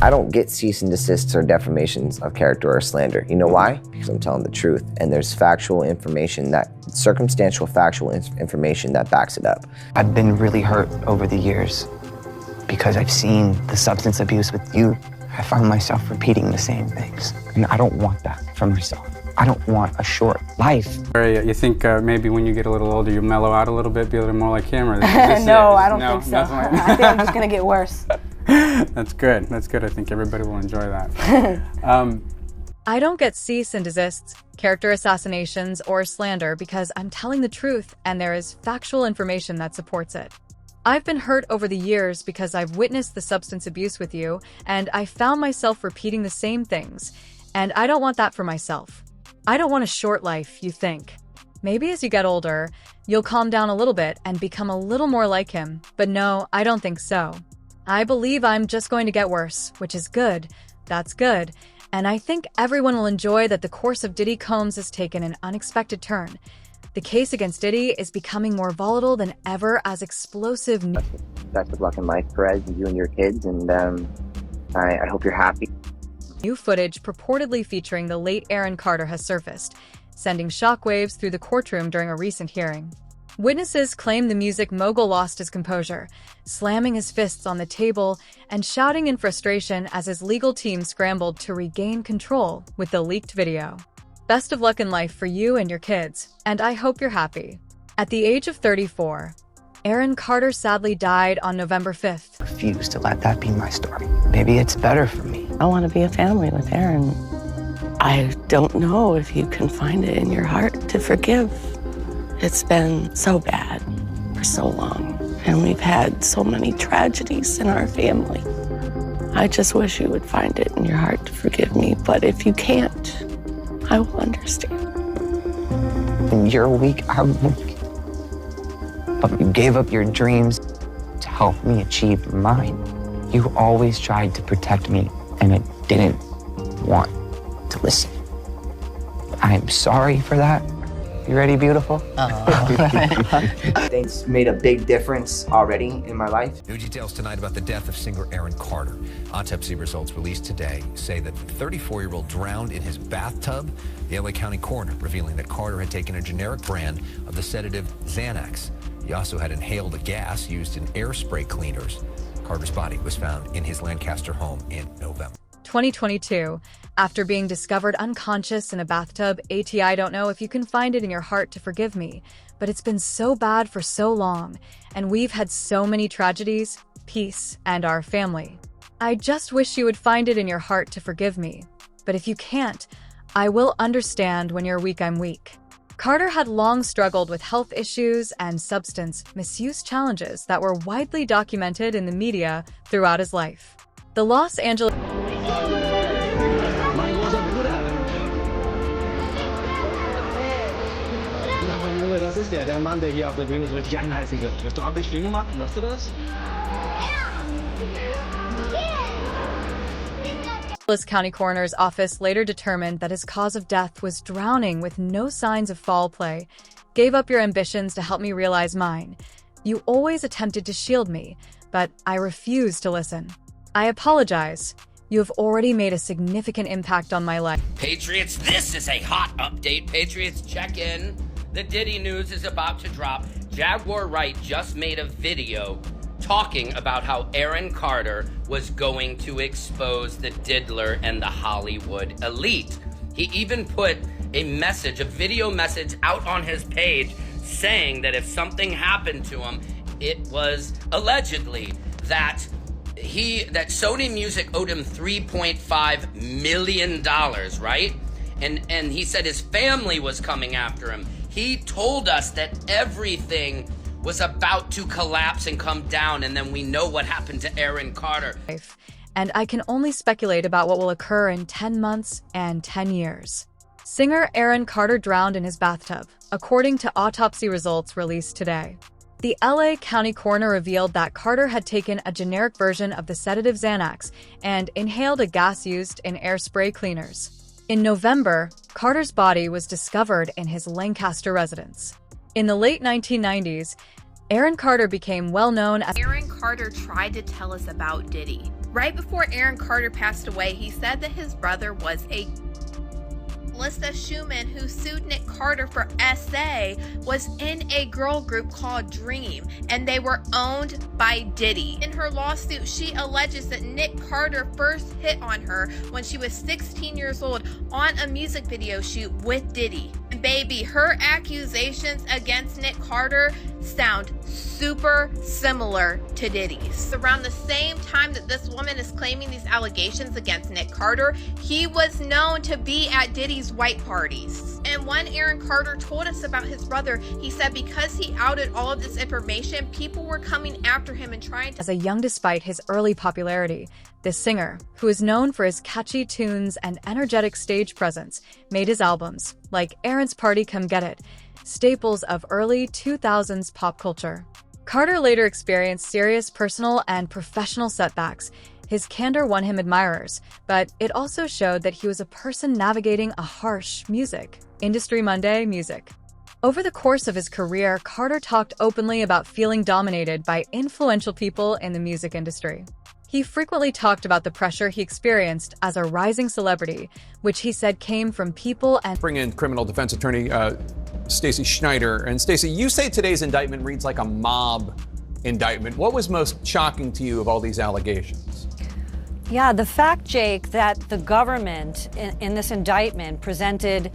I don't get cease and desists or defamations of character or slander. You know why? Because I'm telling the truth, and there's factual information, circumstantial factual information that backs it up. I've been really hurt over the years because I've seen the substance abuse with you. I found myself repeating the same things, and I don't want that for myself. I don't want a short life. You think maybe when you get a little older, you mellow out a little bit, be a little more like him? Or No, I don't think so. I think I'm just going to get worse. That's good. That's good. I think everybody will enjoy that. I don't get cease and desists, character assassinations, or slander because I'm telling the truth and there is factual information that supports it. I've been hurt over the years because I've witnessed the substance abuse with you, and I found myself repeating the same things, and I don't want that for myself. I don't want a short life, you think. Maybe as you get older, you'll calm down a little bit and become a little more like him, but no, I don't think so. I believe I'm just going to get worse, which is good. That's good. And I think everyone will enjoy that the course of Diddy Combs has taken an unexpected turn. The case against Diddy is becoming more volatile than ever as explosive. Best of luck in life, Perez, you and your kids, and I hope you're happy. New footage purportedly featuring the late Aaron Carter has surfaced, sending shockwaves through the courtroom during a recent hearing. Witnesses claim the music mogul lost his composure, slamming his fists on the table and shouting in frustration as his legal team scrambled to regain control with the leaked video. Best of luck in life for you and your kids, and I hope you're happy. At the age of 34, Aaron Carter sadly died on November 5th. I refuse to let that be my story. Maybe it's better for me. I want to be a family with Aaron. I don't know if you can find it in your heart to forgive. It's been so bad for so long, and we've had so many tragedies in our family. I just wish you would find it in your heart to forgive me, but if you can't, I will understand. When you're weak, I'm weak. But you gave up your dreams to help me achieve mine. You always tried to protect me, and I didn't want to listen. I'm sorry for that. You ready, beautiful? Things made a big difference already in my life. New details tonight about the death of singer Aaron Carter. Autopsy results released today say that the 34-year-old drowned in his bathtub. The LA County coroner revealing that Carter had taken a generic brand of the sedative Xanax. He also had inhaled a gas used in air spray cleaners. Carter's body was found in his Lancaster home in November. 2022. After being discovered unconscious in a bathtub, I don't know if you can find it in your heart to forgive me, but it's been so bad for so long, and we've had so many tragedies, peace, and our family. I just wish you would find it in your heart to forgive me, but if you can't, I will understand. When you're weak, I'm weak. Carter had long struggled with health issues and substance misuse challenges that were widely documented in the media throughout his life. The Los Angeles County Coroner's Office later determined that his cause of death was drowning with no signs of foul play. Gave up your ambitions to help me realize mine. You always attempted to shield me, but I refused to listen. I apologize. You have already made a significant impact on my life. Patriots, this is a hot update. Patriots, check in. The Diddy news is about to drop. Jaguar Wright just made a video talking about how Aaron Carter was going to expose the diddler and the Hollywood elite. He even put a video message out on his page saying that if something happened to him, it was allegedly that Sony Music owed him $3.5 million, right? And he said his family was coming after him. He told us that everything was about to collapse and come down, and then we know what happened to Aaron Carter. And I can only speculate about what will occur in 10 months and 10 years. Singer Aaron Carter drowned in his bathtub, according to autopsy results released today. The LA County coroner revealed that Carter had taken a generic version of the sedative Xanax and inhaled a gas used in air spray cleaners. In November, Carter's body was discovered in his Lancaster residence. In the late 1990s, Aaron Carter became well known as... Aaron Carter tried to tell us about Diddy. Right before Aaron Carter passed away, he said that his brother was a Melissa Schumann, who sued Nick Carter for SA, was in a girl group called Dream, and they were owned by Diddy. In her lawsuit, she alleges that Nick Carter first hit on her when she was 16 years old on a music video shoot with Diddy. And baby, her accusations against Nick Carter sound super similar to Diddy's. Around the same time that this woman is claiming these allegations against Nick Carter, he was known to be at Diddy's white parties. And when Aaron Carter told us about his brother, he said because he outed all of this information, people were coming after him and trying to— As a young despite his early popularity, this singer, who is known for his catchy tunes and energetic stage presence, made his albums, like Aaron's Party Come Get It, staples of early 2000s pop culture. Carter later experienced serious personal and professional setbacks. His candor won him admirers, but it also showed that he was a person navigating a harsh industry Monday music. Over the course of his career, Carter talked openly about feeling dominated by influential people in the music industry. He frequently talked about the pressure he experienced as a rising celebrity, which he said came from people and— Bring in criminal defense attorney Stacey Schneider. And Stacey, you say today's indictment reads like a mob indictment. What was most shocking to you of all these allegations? Yeah, the fact, Jake, that the government in this indictment presented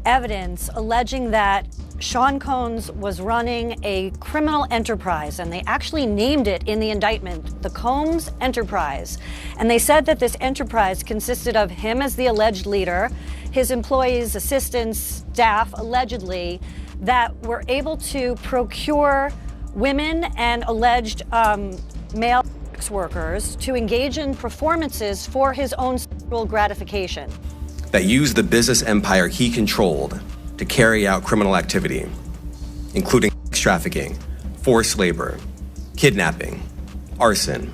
evidence alleging that Sean Combs was running a criminal enterprise, and they actually named it in the indictment, the Combs Enterprise. And they said that this enterprise consisted of him as the alleged leader, his employees, assistants, staff, allegedly, that were able to procure women and alleged male sex workers to engage in performances for his own sexual gratification. That used the business empire he controlled to carry out criminal activity, including sex trafficking, forced labor, kidnapping, arson,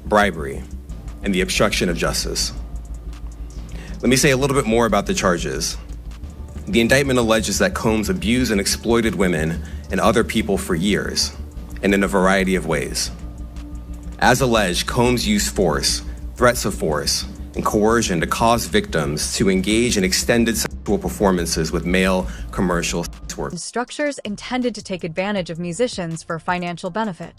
bribery, and the obstruction of justice. Let me say a little bit more about the charges. The indictment alleges that Combs abused and exploited women and other people for years, and in a variety of ways. As alleged, Combs used force, threats of force, and coercion to cause victims to engage in extended sexual performances with male commercial sex workers. Structures intended to take advantage of musicians for financial benefit.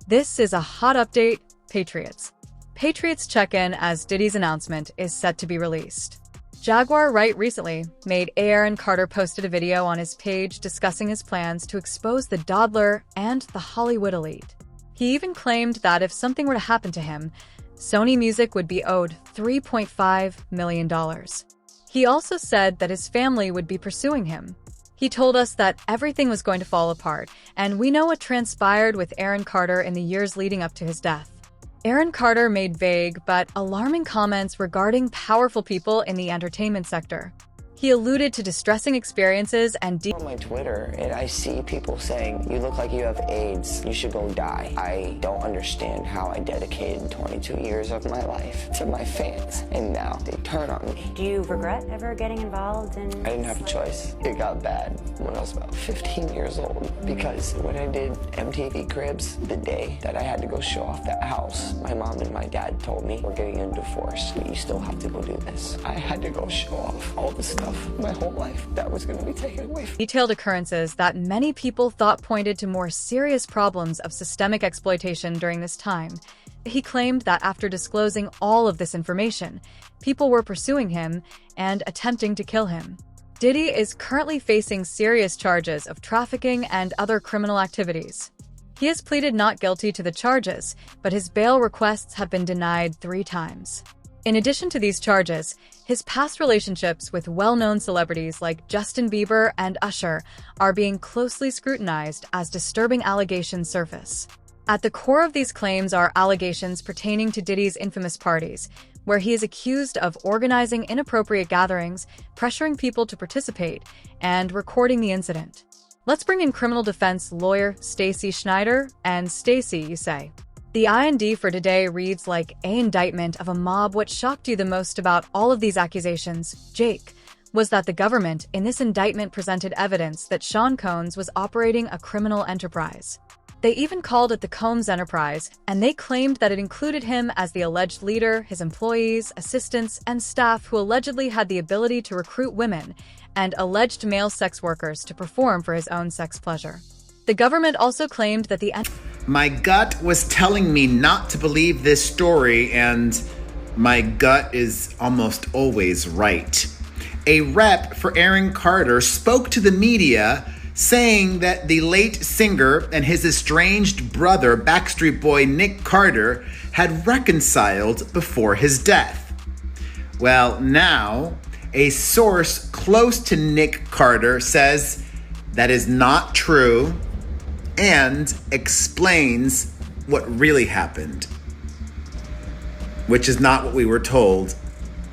This is a hot update, Patriots. Patriots check-in as Diddy's announcement is set to be released. Jaguar Wright recently made Aaron Carter posted a video on his page discussing his plans to expose the Dodler and the Hollywood elite. He even claimed that if something were to happen to him, Sony Music would be owed $3.5 million. He also said that his family would be pursuing him. He told us that everything was going to fall apart, and we know what transpired with Aaron Carter in the years leading up to his death. Aaron Carter made vague but alarming comments regarding powerful people in the entertainment sector. He alluded to distressing experiences and on my Twitter, and I see people saying, "You look like you have AIDS, you should go die." I don't understand how I dedicated 22 years of my life to my fans, and now they turn on me. Do you regret ever getting involved in— I didn't have a choice. It got bad when I was about 15 years old, because when I did MTV Cribs, the day that I had to go show off that house, my mom and my dad told me, "We're getting a divorce, but you still have to go do this." I had to go show off all the stuff my whole life that was going to be taken away from me. Detailed occurrences that many people thought pointed to more serious problems of systemic exploitation during this time. He claimed that after disclosing all of this information, people were pursuing him and attempting to kill him. Diddy is currently facing serious charges of trafficking and other criminal activities. He has pleaded not guilty to the charges, but his bail requests have been denied 3 times. In addition to these charges, his past relationships with well-known celebrities like Justin Bieber and Usher are being closely scrutinized as disturbing allegations surface. At the core of these claims are allegations pertaining to Diddy's infamous parties, where he is accused of organizing inappropriate gatherings, pressuring people to participate, and recording the incident. Let's bring in criminal defense lawyer Stacey Schneider. And Stacey, you say, the IND for today reads like an indictment of a mob. What shocked you the most about all of these accusations, Jake, was that the government in this indictment presented evidence that Sean Combs was operating a criminal enterprise. They even called it the Combs Enterprise, and they claimed that it included him as the alleged leader, his employees, assistants, and staff who allegedly had the ability to recruit women and alleged male sex workers to perform for his own sex pleasure. The government also claimed that my gut was telling me not to believe this story, and my gut is almost always right. A rep for Aaron Carter spoke to the media saying that the late singer and his estranged brother, Backstreet Boy Nick Carter, had reconciled before his death. Well, now, a source close to Nick Carter says that is not true and explains what really happened, which is not what we were told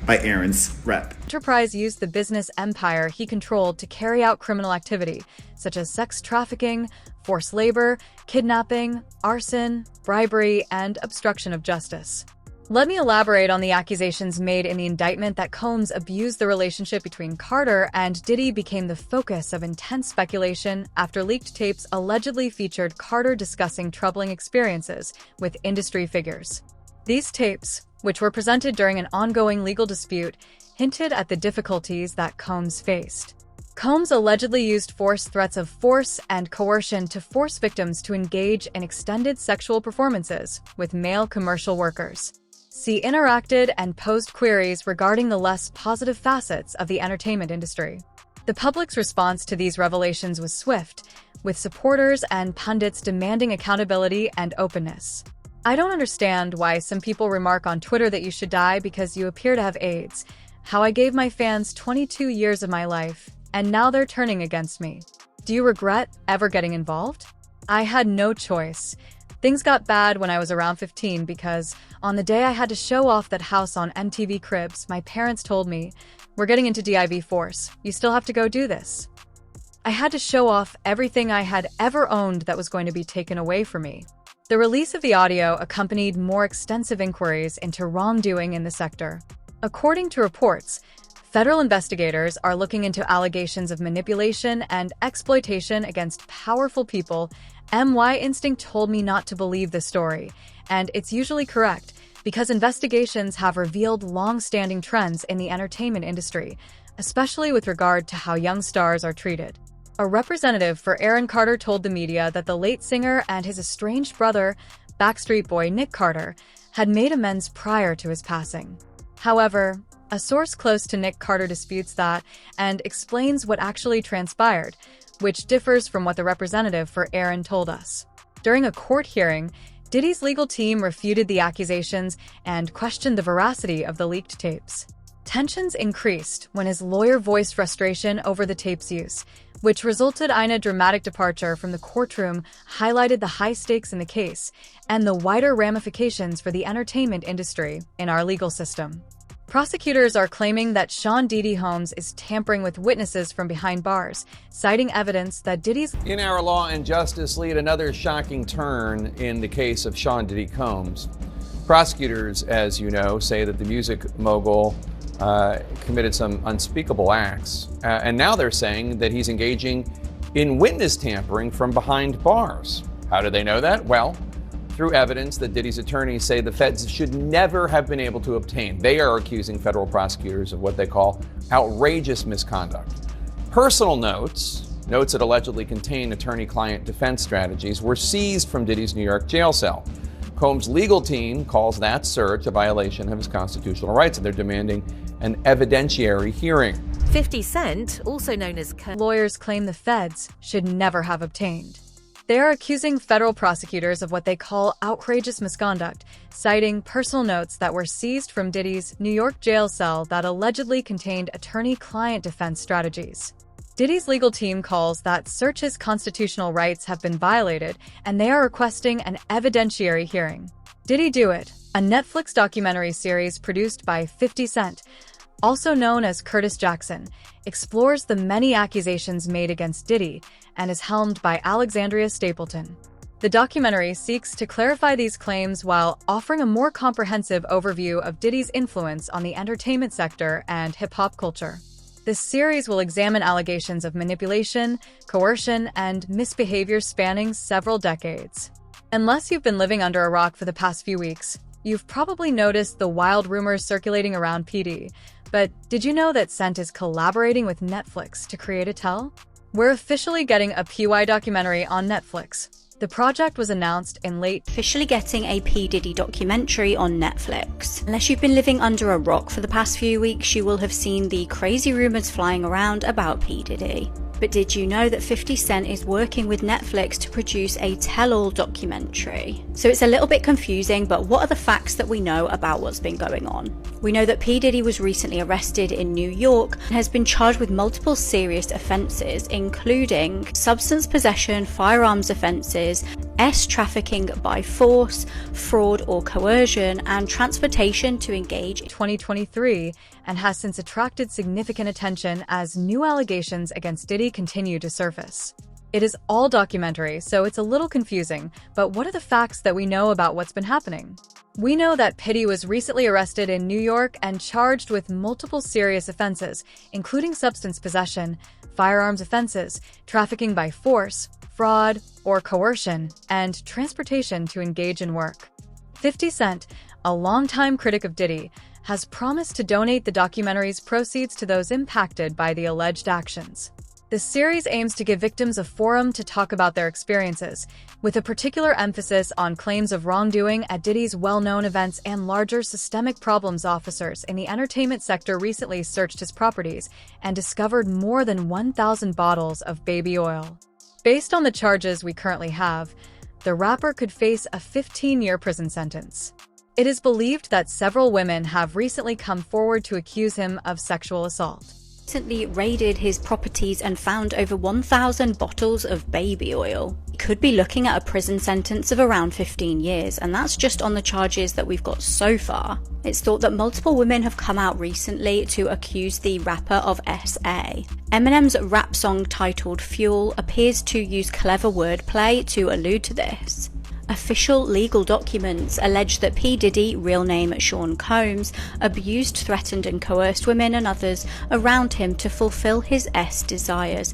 by Aaron's rep. Enterprise used the business empire he controlled to carry out criminal activity, such as sex trafficking, forced labor, kidnapping, arson, bribery, and obstruction of justice. Let me elaborate on the accusations made in the indictment that Combs abused the relationship between Carter and Diddy became the focus of intense speculation after leaked tapes allegedly featured Carter discussing troubling experiences with industry figures. These tapes, which were presented during an ongoing legal dispute, hinted at the difficulties that Combs faced. Combs allegedly used threats of force and coercion to force victims to engage in extended sexual performances with male commercial workers. He interacted and posed queries regarding the less positive facets of the entertainment industry. The public's response to these revelations was swift, with supporters and pundits demanding accountability and openness. I don't understand why some people remark on Twitter that you should die because you appear to have AIDS, how I gave my fans 22 years of my life, and now they're turning against me. Do you regret ever getting involved? I had no choice. Things got bad when I was around 15 because on the day I had to show off that house on MTV Cribs, my parents told me, "We're getting into DIV force. You still have to go do this." I had to show off everything I had ever owned that was going to be taken away from me. The release of the audio accompanied more extensive inquiries into wrongdoing in the sector. According to reports, federal investigators are looking into allegations of manipulation and exploitation against powerful people. My instinct told me not to believe the story, and it's usually correct because investigations have revealed long-standing trends in the entertainment industry, especially with regard to how young stars are treated. A representative for Aaron Carter told the media that the late singer and his estranged brother, Backstreet Boy Nick Carter, had made amends prior to his passing. However, a source close to Nick Carter disputes that and explains what actually transpired, which differs from what the representative for Aaron told us. During a court hearing, Diddy's legal team refuted the accusations and questioned the veracity of the leaked tapes. Tensions increased when his lawyer voiced frustration over the tape's use, which resulted in a dramatic departure from the courtroom, highlighted the high stakes in the case and the wider ramifications for the entertainment industry in our legal system. Prosecutors are claiming that Sean Diddy Combs is tampering with witnesses from behind bars, citing evidence that Diddy's... In our Law and Justice lead, another shocking turn in the case of Sean Diddy Combs. Prosecutors, as you know, say that the music mogul committed some unspeakable acts. And now they're saying that he's engaging in witness tampering from behind bars. How do they know that? Well, through evidence that Diddy's attorneys say the feds should never have been able to obtain. They are accusing federal prosecutors of what they call outrageous misconduct. Personal notes that allegedly contain attorney-client defense strategies, were seized from Diddy's New York jail cell. Combs' legal team calls that search a violation of his constitutional rights, and they're demanding an evidentiary hearing. 50 Cent, also known as lawyers claim the feds should never have obtained. They are accusing federal prosecutors of what they call outrageous misconduct, citing personal notes that were seized from Diddy's New York jail cell that allegedly contained attorney-client defense strategies. Diddy's legal team calls that search's constitutional rights have been violated, and they are requesting an evidentiary hearing. Diddy Do It, a Netflix documentary series produced by 50 Cent, also known as Curtis Jackson, explores the many accusations made against Diddy and is helmed by Alexandria Stapleton. The documentary seeks to clarify these claims while offering a more comprehensive overview of Diddy's influence on the entertainment sector and hip-hop culture. This series will examine allegations of manipulation, coercion, and misbehavior spanning several decades. Unless you've been living under a rock for the past few weeks, you've probably noticed the wild rumors circulating around PD. But did you know that Scent is collaborating with Netflix to create a tell? We're officially getting a PY documentary on Netflix. The project was announced in late... Officially getting a P. Diddy documentary on Netflix. Unless you've been living under a rock for the past few weeks, you will have seen the crazy rumors flying around about P. Diddy. But did you know that 50 Cent is working with Netflix to produce a tell-all documentary? So it's a little bit confusing, but what are the facts that we know about what's been going on? We know that P. Diddy was recently arrested in New York and has been charged with multiple serious offences, including substance possession, firearms offences, trafficking by force, fraud or coercion, and transportation to engage in 2023, and has since attracted significant attention as new allegations against Diddy continue to surface. It is all documentary, so it's a little confusing, but what are the facts that we know about what's been happening? We know that Diddy was recently arrested in New York and charged with multiple serious offenses, including substance possession, firearms offenses, trafficking by force, fraud or coercion, and transportation to engage in work. 50 Cent, a longtime critic of Diddy, has promised to donate the documentary's proceeds to those impacted by the alleged actions. The series aims to give victims a forum to talk about their experiences, with a particular emphasis on claims of wrongdoing at Diddy's well-known events and larger systemic problems. Officers in the entertainment sector recently searched his properties and discovered more than 1,000 bottles of baby oil. Based on the charges we currently have, the rapper could face a 15-year prison sentence. It is believed that several women have recently come forward to accuse him of sexual assault. Recently raided his properties and found over 1,000 bottles of baby oil. He could be looking at a prison sentence of around 15 years, and that's just on the charges that we've got so far. It's thought that multiple women have come out recently to accuse the rapper of SA. Eminem's rap song titled Fuel appears to use clever wordplay to allude to this. Official legal documents allege that P. Diddy, real name Sean Combs, abused, threatened and coerced women and others around him to fulfill his desires.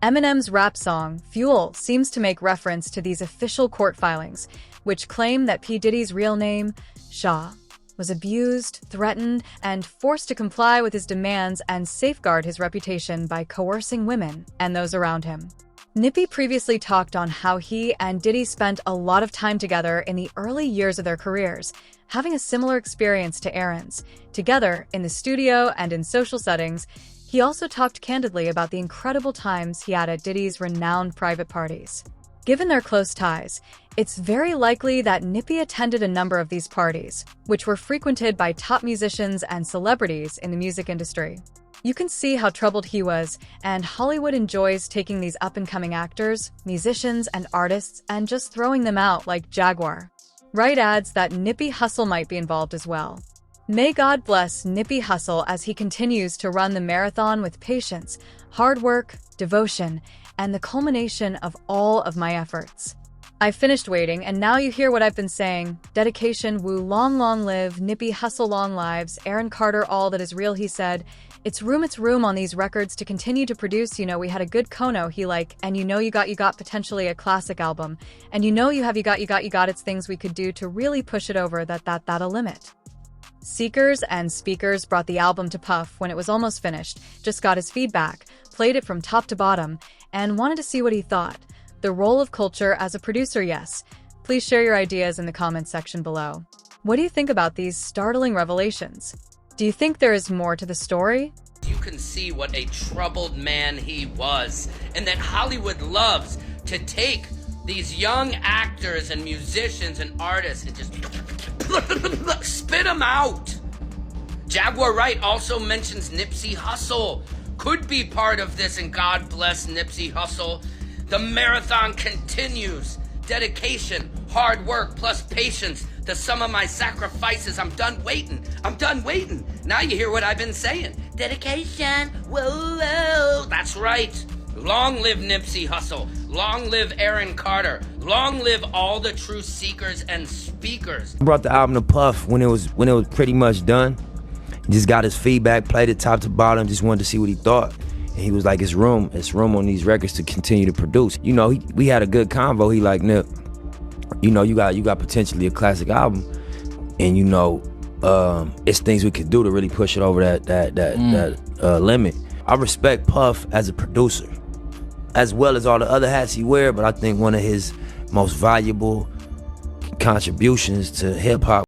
Eminem's rap song, Fuel, seems to make reference to these official court filings, which claim that P. Diddy's real name, Shaw, was abused, threatened, and forced to comply with his demands and safeguard his reputation by coercing women and those around him. Nippy previously talked on how he and Diddy spent a lot of time together in the early years of their careers, having a similar experience to Aaron's. Together, in the studio and in social settings, he also talked candidly about the incredible times he had at Diddy's renowned private parties. Given their close ties, it's very likely that Nippy attended a number of these parties, which were frequented by top musicians and celebrities in the music industry. You can see how troubled he was, and Hollywood enjoys taking these up-and-coming actors, musicians, and artists and just throwing them out like Jaguar. Wright adds that Nipsey Hussle might be involved as well. May God bless Nipsey Hussle as he continues to run the marathon with patience, hard work, devotion, and the culmination of all of my efforts. I finished waiting, and now you hear what I've been saying. Dedication, woo, long, long live, Nipsey Hussle, long lives, Aaron Carter, all that is real, he said. It's room on these records to continue to produce. You know, we had a good Kono, he like, and you know you got potentially a classic album. And you know you got it's things we could do to really push it over that'll limit. Seekers and Speakers brought the album to Puff when it was almost finished, just got his feedback, played it from top to bottom, and wanted to see what he thought. The role of culture as a producer, yes. Please share your ideas in the comments section below. What do you think about these startling revelations? Do you think there is more to the story? You can see what a troubled man he was, and that Hollywood loves to take these young actors and musicians and artists and just spit them out. Jaguar Wright also mentions Nipsey Hussle could be part of this, and God bless Nipsey Hussle. The marathon continues. Dedication, hard work, plus patience. The sum of my sacrifices. I'm done waiting. Now you hear what I've been saying. Dedication. Whoa. That's right. Long live Nipsey Hussle. Long live Aaron Carter. Long live all the true seekers and speakers. I brought the album to Puff when it was pretty much done. Just got his feedback, played it top to bottom, just wanted to see what he thought. And he was like, it's room on these records to continue to produce. You know, we had a good convo. He like, Nip, you know, you got potentially a classic album, and you know, it's things we could do to really push it over that limit. I respect Puff as a producer, as well as all the other hats he wear, but I think one of his most valuable contributions to hip hop